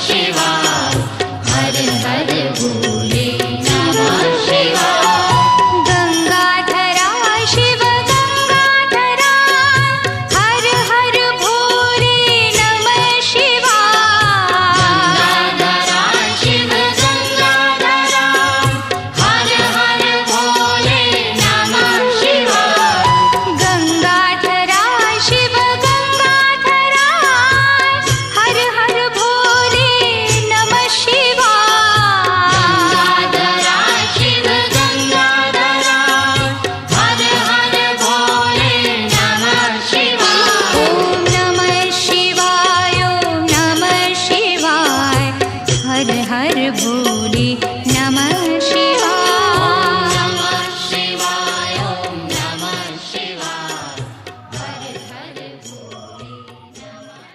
शिवाय, हर हर भोले नमः शिवाय। गंगाधरा शिव गंगाधरा, हर हर भोले नमः शिवाय। गंगाधरा शिव गंगाधरा, हर हर भोले नमः शिवाय। गंगाधरा शिव गंगाधरा, हर हर भोले नमः शिवाय। गंगाधरा शिव गंगाधरा, हर हर भोले नमः शिवाय। ओम नमः शिवाय, ओम नमः शिवाय, हर हर भोले नमः शिवाय। नमः शिवाय, ओम नमः शिवाय, हर हर भोले नमः